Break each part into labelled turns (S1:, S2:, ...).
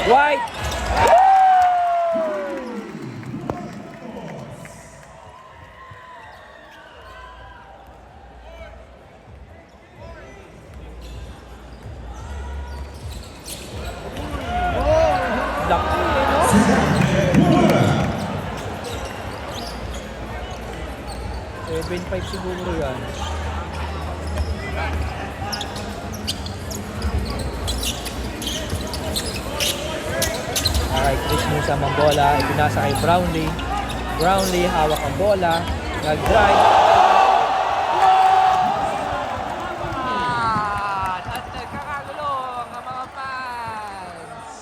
S1: White! Laki, no? 7.5 siguro yan. Okay, Chris Newsome ang bola. Ipinasa kay Brownlee. Brownlee, hawak ang bola. Nag-drive. At nagkakagulo ang mga fans.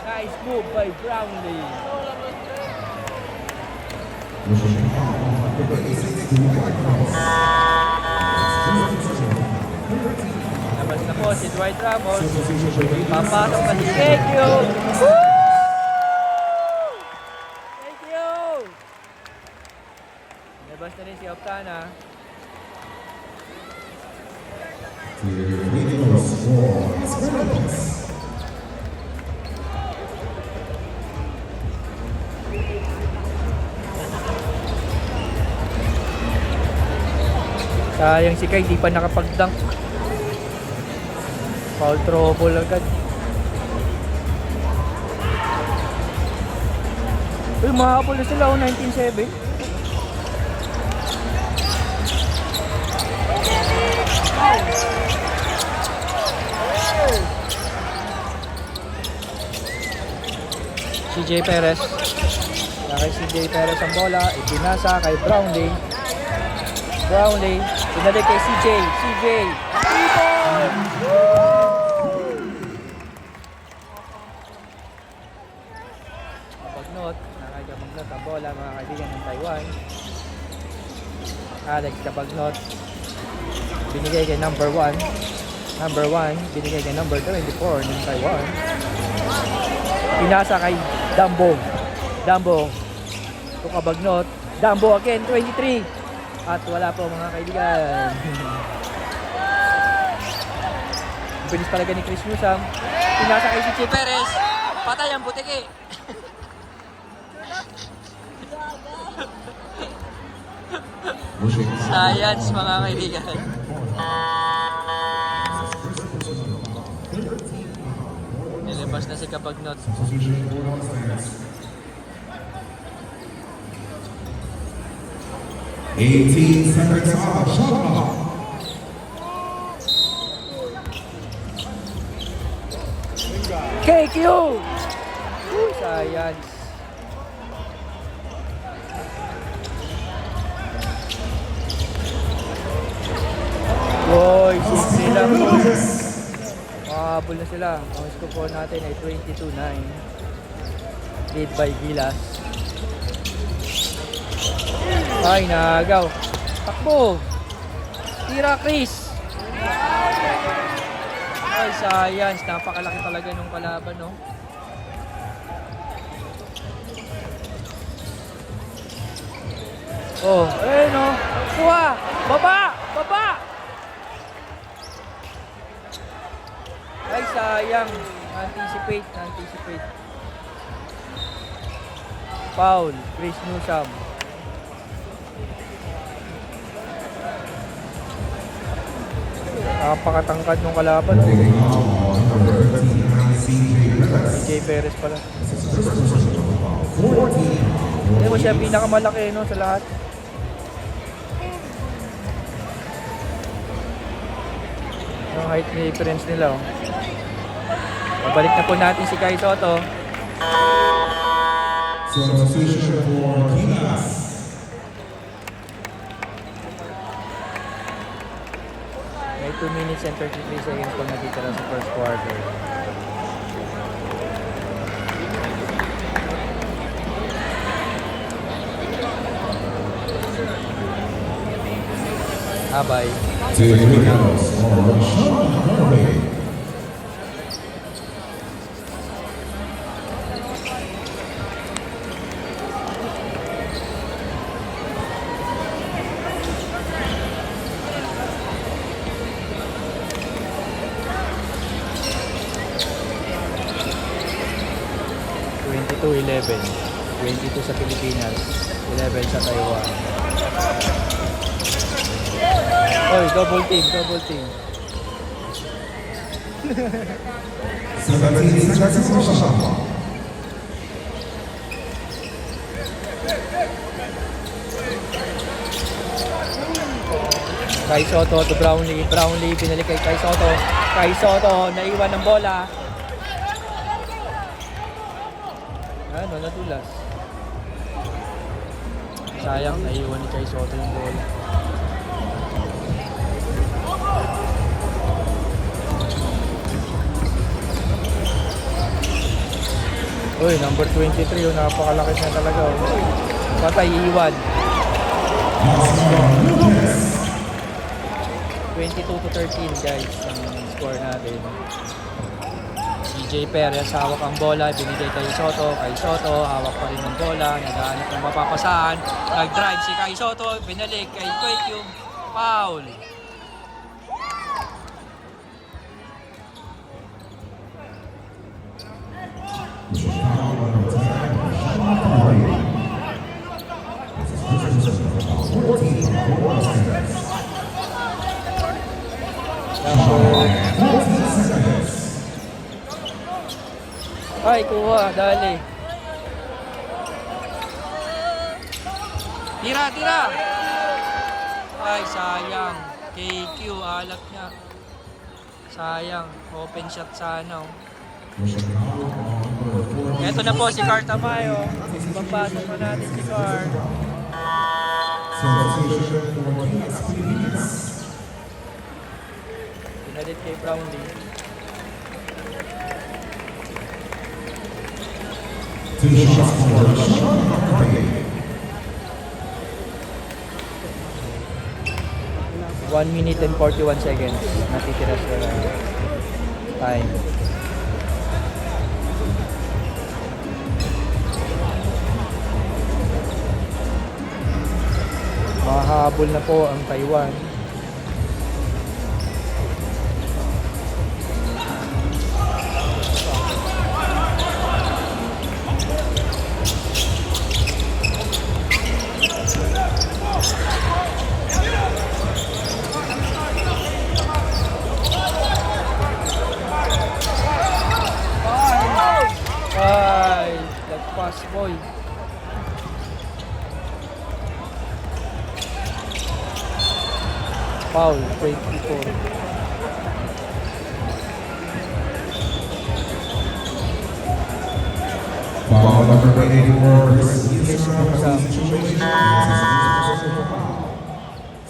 S1: Nice move by Brownlee. Labas na po si Dwight Ramos. Papasok na si Thank you! Thank you! Labas na rin si Optana. Sayang si Kai, di pa nakapag-dunk. Foul trouble agad. Uy, mahabol na sila 19-7. CJ Perez. Kay CJ Perez ang bola. Ipinasa kay Brownlee. Brownlee. Pinalik kay CJ. CJ. Kapagnot. Nakakapagnot ang bola mga kaibigan ng Taiwan. Alex Kapagnot. Binigay kay number 1. Number 1. Binigay kay number 24 ng Taiwan. Pinasa kay Dambo. Dambo. Ito Kapagnot. Dambo again. 23. At wala po mga kaibigan. Bilis talaga ni Chris Newsome. Pinasa kay CJ Perez. Patay ang butiki. Science mga kaibigan. Nilabas na si Kapagnot.
S2: 18 seconds off. Shot clock.
S1: KQ! Science. Boy, simple lang po. Makahabol na sila. Ang score po natin ay 22-9. Lead by Gilas. Ay, nagaw. Takbo. Tira, Chris. Ay, science. Napakalaki talaga nung kalaban, no? Oh, ayun, no? Kuha! Baba! Baba! Ay, sayang. Anticipate. Foul. Chris Newsome. Napakatangkad nung kalaban. CJ Perez pala. Hindi mo siya pinakamalaki, no, sa lahat. Yung height difference nila, oh. Pabalik na po natin si Kai Soto.
S2: Substitution for Gilas.
S1: May 2 minutes and 33 seconds po natitira sa first quarter. Abay.
S2: To Gilas for Sean Harvey.
S1: 11. 22 sa Pilipinas, 11 sa Taiwan. Oy, double team, double team.
S2: 17 seconds on the shot clock.
S1: Kai Soto to Brownlee. Brownlee binalik kay Kai Soto. Kai Soto naiwan ng bola. Ano, nadulas. Sayang, naiwan ni Kai Soto yung bola. Uy, number 23, oh, napakalaki na talaga. Oh. Patay, iwan. 22 to 13 guys ang score natin. CJ Perez hawak ang bola, binigay kay Soto. Kay Soto, hawak pa rin ng bola, naghahanap ng mapapasahan. Nag-drive si Kai Soto, binalik kay Quick yung foul. Ay, kuha, dali. Tira, tira! Ay, sayang. KQ, alat niya. Sayang. Open shot sana. Oh. Ito na po si Car Tamayo. Papasok na natin si Car. Pinalit kay Brownlee.
S2: Two shots for Sean McCarthy.
S1: 1 minute and 41 seconds. Natitira sa time. Mahahabol na po ang Taiwan. Ay, lagpas boy. Foul, 24.
S2: Foul number 84.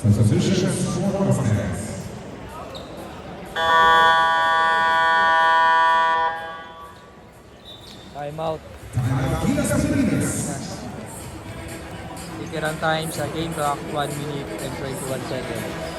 S2: Substitution for offense.
S1: Time out.
S2: Gilas Pilipinas.
S1: Tikiran time sa game clock, 1 minute and 21 seconds.